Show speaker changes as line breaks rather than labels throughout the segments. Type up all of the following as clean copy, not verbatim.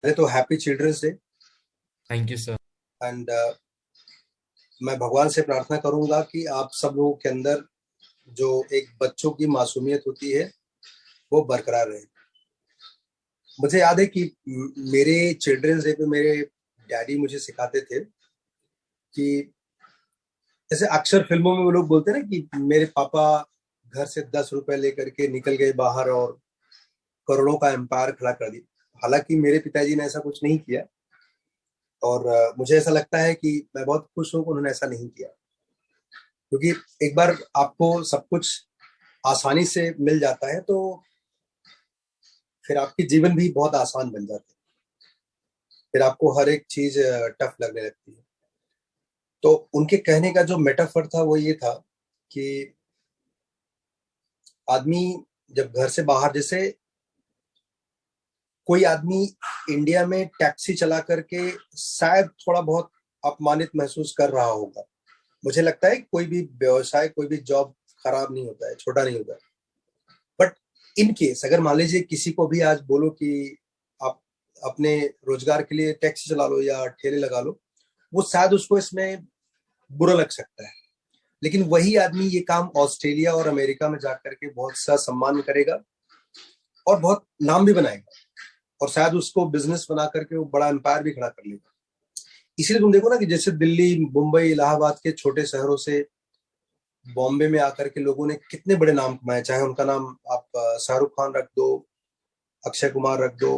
पहले तो happy children's day.
Thank you sir.
And मैं भगवान से प्रार्थना करूंगा कि आप सब लोगों के अंदर जो एक बच्चों की मासूमियत होती है वो बरकरार रहे। मुझे याद है कि मेरे चिल्ड्रंस डे पे मेरे डैडी मुझे सिखाते थे कि जैसे अक्सर फिल्मों में वो लोग बोलते हैं ना कि मेरे पापा घर से 10 रुपए लेकर के निकल गए बाहर और करोड़ों का एम्पायर खड़ा कर दिया। हालांकि मेरे पिताजी ने ऐसा कुछ नहीं किया। और मुझे ऐसा लगता है कि मैं बहुत खुश हूं कि उन्होंने ऐसा नहीं किया, क्योंकि एक बार आपको सब कुछ आसानी से मिल जाता है तो फिर आपकी जीवन भी बहुत आसान बन जाती है। फिर आपको हर एक चीज टफ लगने लगती है। तो उनके कहने का जो मेटाफर था वो ये था कि आदमी जब घर से बाहर, जैसे कोई आदमी इंडिया में टैक्सी चला करके शायद थोड़ा बहुत अपमानित महसूस कर रहा होगा। मुझे लगता है कि कोई भी व्यवसाय, कोई भी जॉब खराब नहीं होता है, छोटा नहीं होता है। बट इन केस अगर मान लीजिए किसी को भी आज बोलो कि आप अपने रोजगार के लिए टैक्सी चला लो या ठेले लगा लो, वो शायद उसको इसमें बुरा लग सकता है। लेकिन वही आदमी ये काम ऑस्ट्रेलिया और अमेरिका में जाकर के बहुत सा सम्मान करेगा और बहुत नाम भी बनाएगा, और शायद उसको बिजनेस बना करके वो बड़ा एम्पायर भी खड़ा कर लेगा। इसीलिए तुम देखो ना कि जैसे दिल्ली, मुंबई, इलाहाबाद के छोटे शहरों से बॉम्बे में आकर के लोगों ने कितने बड़े नाम कमाए। चाहे उनका नाम आप शाहरुख खान रख दो, अक्षय कुमार रख दो,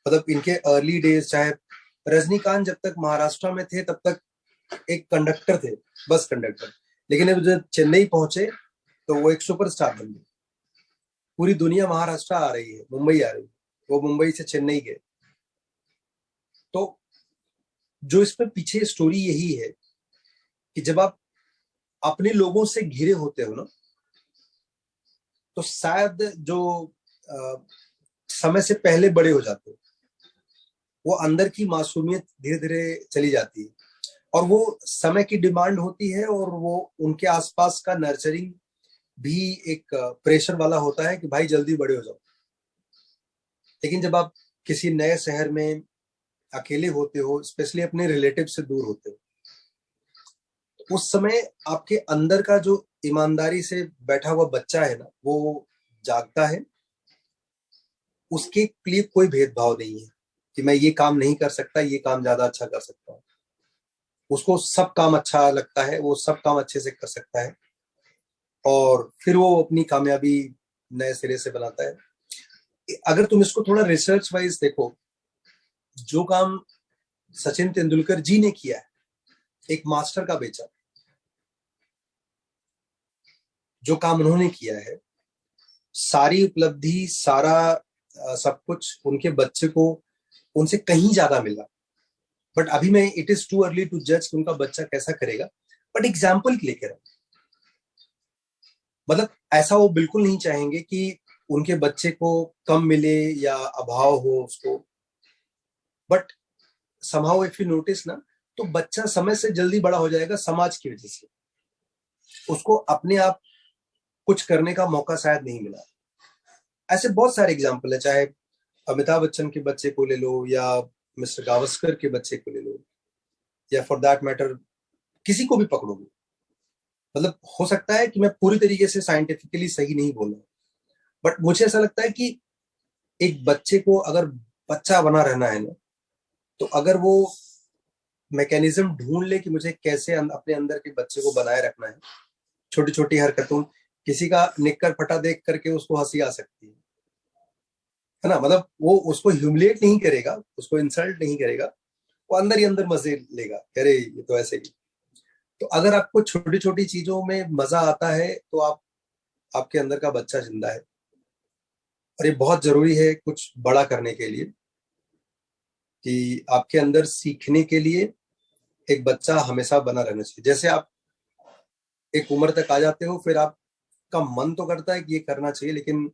मतलब इनके अर्ली डेज, चाहे रजनीकांत जब तक महाराष्ट्र में थे तब तक एक कंडक्टर थे, बस कंडक्टर। लेकिन अब जब चेन्नई पहुंचे तो वो एक सुपरस्टार बन गए। पूरी दुनिया महाराष्ट्र आ रही है, मुंबई आ रही है, वो मुंबई से चेन्नई गए। तो जो इसमें पीछे स्टोरी यही है कि जब आप अपने लोगों से घिरे होते हो ना, तो शायद जो अ, समय से पहले बड़े हो जाते हो, वो अंदर की मासूमियत धीरे धीरे चली जाती है। और वो समय की डिमांड होती है, और वो उनके आसपास का नर्चरिंग भी एक प्रेशर वाला होता है कि भाई जल्दी बड़े हो जाओ। लेकिन जब आप किसी नए शहर में अकेले होते हो, स्पेशली अपने रिलेटिव से दूर होते हो, तो उस समय आपके अंदर का जो ईमानदारी से बैठा हुआ बच्चा है ना, वो जागता है। उसके लिए कोई भेदभाव नहीं है कि मैं ये काम नहीं कर सकता, ये काम ज्यादा अच्छा कर सकता हूँ। उसको सब काम अच्छा लगता है, वो सब काम अच्छे से कर सकता है, और फिर वो अपनी कामयाबी नए सिरे से बनाता है। अगर तुम इसको थोड़ा रिसर्च वाइज देखो, जो काम सचिन तेंदुलकर जी ने किया है, एक मास्टर का बेचा, जो काम उन्होंने किया है, सारी उपलब्धि, सारा सब कुछ उनके बच्चे को उनसे कहीं ज्यादा मिला। बट अभी मैं, it is too early to जज कि उनका बच्चा कैसा करेगा। बट एग्जाम्पल के लिए कह रहा हूं, मतलब ऐसा वो बिल्कुल नहीं चाहेंगे कि उनके बच्चे को कम मिले या अभाव हो उसको। But somehow if you notice ना, तो बच्चा समय से जल्दी बड़ा हो जाएगा समाज की वजह से। उसको अपने आप कुछ करने का मौका शायद नहीं मिला। ऐसे बहुत सारे एग्जाम्पल है, चाहे अमिताभ बच्चन के बच्चे को ले लो, या मिस्टर गावस्कर के बच्चे को ले लो, या फॉर दैट मैटर किसी को भी पकड़ोगे। मतलब हो सकता है कि मैं पूरी तरीके से साइंटिफिकली सही नहीं बोल रहा, बट मुझे ऐसा लगता है कि एक बच्चे को अगर बच्चा बना रहना है ना, तो अगर वो मैकेनिज्म ढूंढ ले कि मुझे कैसे अपने अंदर के बच्चे को बनाए रखना है। छोटी छोटी हरकतों, किसी का निक्कर फटा देख करके उसको हंसी आ सकती है ना, मतलब वो उसको ह्यूमिलेट नहीं करेगा, उसको इंसल्ट नहीं करेगा, वो अंदर ही अंदर मजे लेगा, अरे ये तो ऐसे ही। तो अगर आपको छोटी छोटी चीजों में मजा आता है तो आप, आपके अंदर का बच्चा जिंदा है। और ये बहुत जरूरी है कुछ बड़ा करने के लिए, कि आपके अंदर सीखने के लिए एक बच्चा हमेशा बना रहना चाहिए। जैसे आप एक उम्र तक आ जाते हो, फिर आपका मन तो करता है कि ये करना चाहिए, लेकिन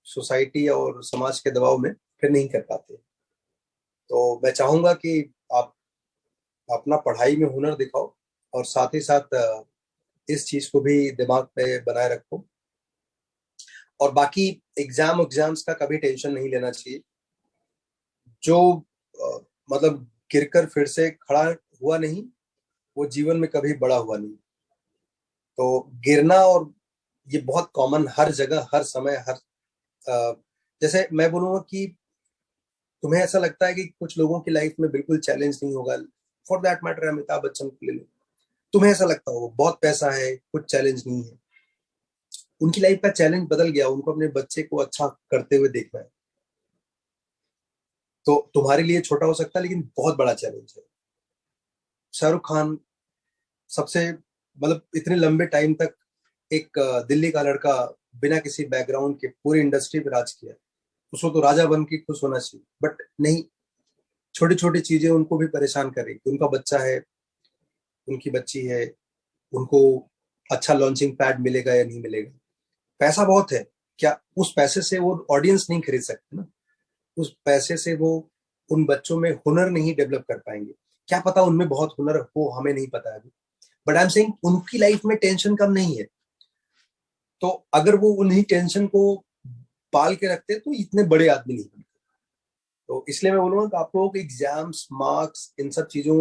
सोसाइटी और समाज के दबाव में फिर नहीं कर पाते। तो मैं चाहूंगा कि आप अपना पढ़ाई में हुनर दिखाओ, और साथ ही साथ इस चीज को भी दिमाग पे बनाए रखो। और बाकी एग्जाम्स का कभी टेंशन नहीं लेना चाहिए। जो मतलब गिरकर फिर से खड़ा हुआ नहीं, वो जीवन में कभी बड़ा हुआ नहीं। तो गिरना, और ये बहुत कॉमन, हर जगह, हर समय, हर जैसे मैं बोलूंगा कि तुम्हें ऐसा लगता है कि कुछ लोगों की लाइफ में बिल्कुल चैलेंज नहीं होगा, for that matter Amitabh Bachchan को ले लो, तुम्हें ऐसा लगता होगा बहुत पैसा है, कुछ चैलेंज नहीं है। उनकी लाइफ का चैलेंज बदल गया, उनको अपने बच्चे को अच्छा करते हुए देखना है। तो तुम्हारे लिए छोटा हो सकता है, लेकिन बहुत बड़ा चैलेंज है। शाहरुख खान सबसे, मतलब इतने लंबे टाइम तक एक दिल्ली का लड़का, बिना किसी बैकग्राउंड के पूरी इंडस्ट्री पे राज किया। उसको तो राजा बन के खुश होना चाहिए, बट नहीं, छोटी छोटी चीजें उनको भी परेशान कर रही कि उनका बच्चा है, उनकी बच्ची है, उनको अच्छा लॉन्चिंग पैड मिलेगा या नहीं मिलेगा। पैसा बहुत है, क्या उस पैसे से वो ऑडियंस नहीं खरीद सकते ना? उस पैसे से वो उन बच्चों में हुनर नहीं डेवलप कर पाएंगे। क्या पता उनमें बहुत हुनर हो, हमें नहीं पता है। बट आई एम सेइंग उनकी लाइफ में टेंशन कम नहीं है। तो अगर वो उन्हीं टेंशन को पाल के रखते तो इतने बड़े आदमी नहीं बनते। तो इसलिए मैं बोलूंगा कि आप लोगों को एग्जाम्स, मार्क्स, इन सब चीजों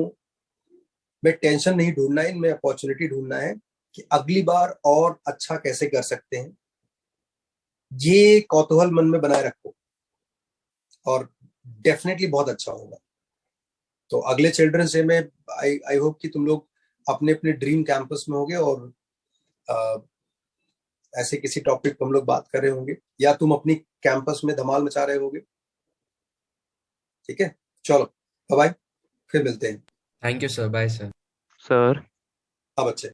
में टेंशन नहीं ढूंढना है, इनमें अपॉर्चुनिटी ढूंढना है कि अगली बार और अच्छा कैसे कर सकते हैं। ये कौतूहल मन में बनाए रखो, और डेफिनेटली बहुत अच्छा होगा। तो अगले चिल्ड्रंस डे में आई आई होप कि तुम लोग अपने अपने ड्रीम कैंपस में होगे, और अ, ऐसे किसी टॉपिक पर हम लोग बात कर रहे होंगे, या तुम अपनी कैंपस में धमाल मचा रहे होगे। ठीक है, चलो, बाय बाय, फिर मिलते हैं।
Thank you sir, bye sir.
Sir.
हाँ बच्चे।